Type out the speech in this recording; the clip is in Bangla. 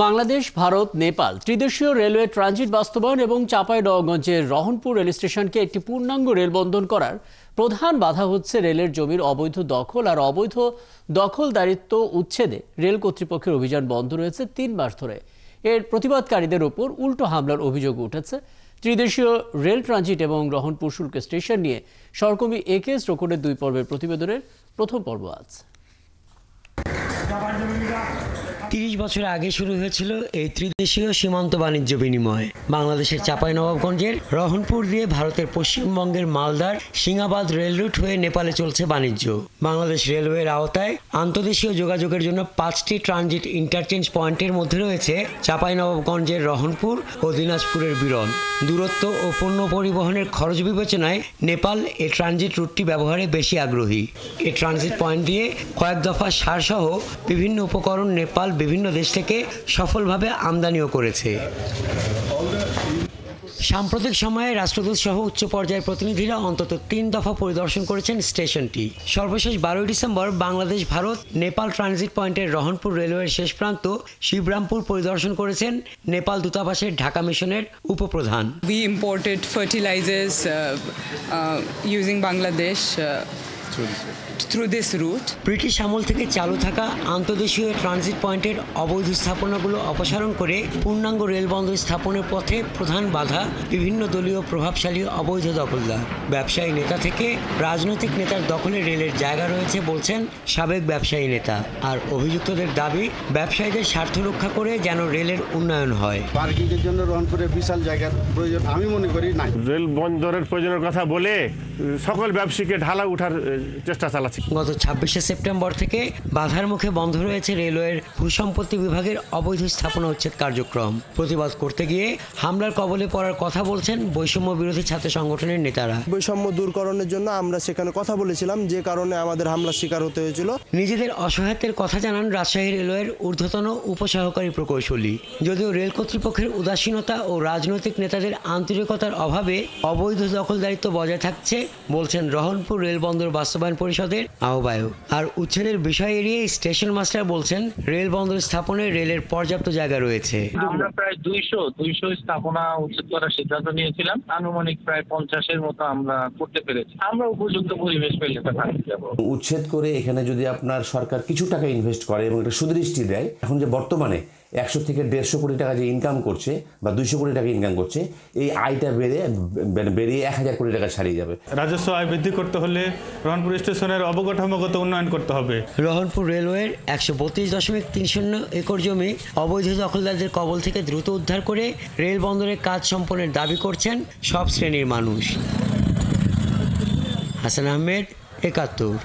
বাংলাদেশ, ভারত, নেপাল ত্রিদেশীয় রেলওয়ে ট্রানজিট বাস্তবায়ন এবং চাঁপাইনবাবগঞ্জের রহনপুর রেল স্টেশনকে একটি পূর্ণাঙ্গ রেলবন্দর করার প্রধান বাধা হচ্ছে রেলের জমির অবৈধ দখল আর অবৈধ দখলদারিত্ব উচ্ছেদে রেল কর্তৃপক্ষের অভিযান বন্ধ রয়েছে 3 মাস ধরে। এর প্রতিবাদকারীদের উপর উল্টো হামলার অভিযোগ উঠেছে। ত্রিদেশীয় রেল ট্রানজিট এবং রহনপুর শুল্ক স্টেশন নিয়ে সহকর্মী একেএস রোকনের 2 পর্বের প্রতিবেদনের প্রথম পর্ব আজ। 30 বছর আগে শুরু হয়েছিল এই ত্রিদেশীয় সীমান্ত বাণিজ্য বিনিময়। বাংলাদেশের চাঁপাইনবাবগঞ্জের রহনপুর দিয়ে ভারতের পশ্চিমবঙ্গের মালদার সিংহাবাদ রেল রুট হয়ে নেপালে চলছে বাণিজ্য। বাংলাদেশ রেলওয়ের আওতায় আন্তদেশীয় যোগাযোগের জন্য 5টি ট্রানজিট ইন্টারচেঞ্জ পয়েন্টের মধ্যে রয়েছে চাঁপাইনবাবগঞ্জের রহনপুর ও দিনাজপুরের বিরল। দূরত্ব ও পণ্য পরিবহনের খরচ বিবেচনায় নেপাল এই ট্রানজিট রুটটি ব্যবহারে বেশি আগ্রহী। এই ট্রানজিট পয়েন্ট দিয়ে কয়েক দফা সারসহ বিভিন্ন উপকরণ নেপাল বিভিন্ন দেশ থেকে সফলভাবে আমদানিও করেছে। সাম্প্রতিক সময়ে রাষ্ট্রদূত সহ উচ্চ পর্যায়ের প্রতিনিধিরা অন্তত 3 দফা পরিদর্শন করেছেন স্টেশনটি। সর্বশেষ 12 ডিসেম্বর বাংলাদেশ ভারত নেপাল ট্রানজিট পয়েন্টের রহনপুর রেলওয়ের শেষ প্রান্ত শিবরামপুর পরিদর্শন করেছেন নেপাল দূতাবাসের ঢাকা মিশনের উপপ্রধান। We imported fertilizers using Bangladesh through this route. British আমল থেকে চালু থাকা আন্তদেশীয় ট্রানজিট পয়েন্টের অবৈধ স্থাপনাগুলো অপসারণ করে পূর্ণাঙ্গ রেলবন্দর স্থাপনের পথে প্রধান বাধা বিভিন্ন দলীয় প্রভাবশালী অবৈধ দখলদার। ব্যবসায়ী নেতা থেকে রাজনৈতিক নেতার দখলে রেলের জায়গা রয়েছে বলছেন সাবেক ব্যবসায়ী নেতা। আর অভিযুক্তদের দাবি ব্যবসায়ীদের স্বার্থ রক্ষা করে যেন রেলের উন্নয়ন হয়। পার্কিংয়ের জন্য রহনপুরে বিশাল জায়গার প্রয়োজন আমি মনে করি নাই। রেল বন্দরের প্রয়োজনের কথা বলে সকল ব্যবসায়ীকে ঢালা উঠার চেষ্টা চালাচ্ছে। গত 26শে সেপ্টেম্বর থেকে বাধার মুখে বন্ধ রয়েছে রেলওয়ের ভূসম্পত্তি বিভাগের অবৈধ স্থাপনা উচ্ছেদ কার্যক্রম। প্রতিবাদ করতে গিয়ে হামলার কবলে পড়ার কথা বলছেন বৈষম্য বিরোধী ছাত্র সংগঠনের নেতারা। বৈষম্য দূরকরণের জন্য আমরা সেখানে কথা বলেছিলাম, যে কারণে আমাদের হামলার শিকার হতে হয়েছিল। নিজেদের অসহায়ত্বের কথা জানান রাজশাহী রেলওয়ের ঊর্ধ্বতন উপসহকারী প্রকৌশলী। যদিও রেল কর্তৃপক্ষের উদাসীনতা ও রাজনৈতিক নেতাদের আন্তরিকতার অভাবে অবৈধ দখলদারিত্ব বজায় থাকছে বলছেন রহনপুর রেলবন্দর বাস্তবায়ন পরিষদের আহ্বায়ক। আর উচ্ছেদের বিষয় এড়িয়ে স্টেশন মাস্টার বলছেন রেল বন্দর স্থাপনে রেলের পর্যাপ্ত জায়গা রয়েছে। আমরা প্রায় 200 স্থাপনা উচ্ছেদ করার সিদ্ধান্ত নিয়েছিলাম। আনুমানিক প্রায় 50-এর মতো আমরা করতে পেরেছি। আমরা উপযুক্ত পরিবেশ পেলে উচ্ছেদ করে এখানে যদি আপনার সরকার কিছু টাকা ইনভেস্ট করে এবং একটা সুদৃষ্টি দেয়, এখন যে বর্তমানে 100 থেকে 150 কোটি টাকা যে ইনকাম করছে বা 200 কোটি টাকা ইনকাম করছে, এই আয়টা বেরিয়ে 1000 কোটি টাকা ছাড়িয়ে যাবে। রাজস্ব আয় বৃদ্ধি করতে হলে রহনপুর স্টেশনের অবকাঠামোগত উন্নয়ন করতে হবে। রহনপুর রেলওয়ের 132.30 একর জমি অবৈধ দখলদারদের কবল থেকে দ্রুত উদ্ধার করে রেল বন্দরের কাজ সম্পন্নের দাবি করছেন সব শ্রেণীর মানুষ। হাসান আহমেদ, 71।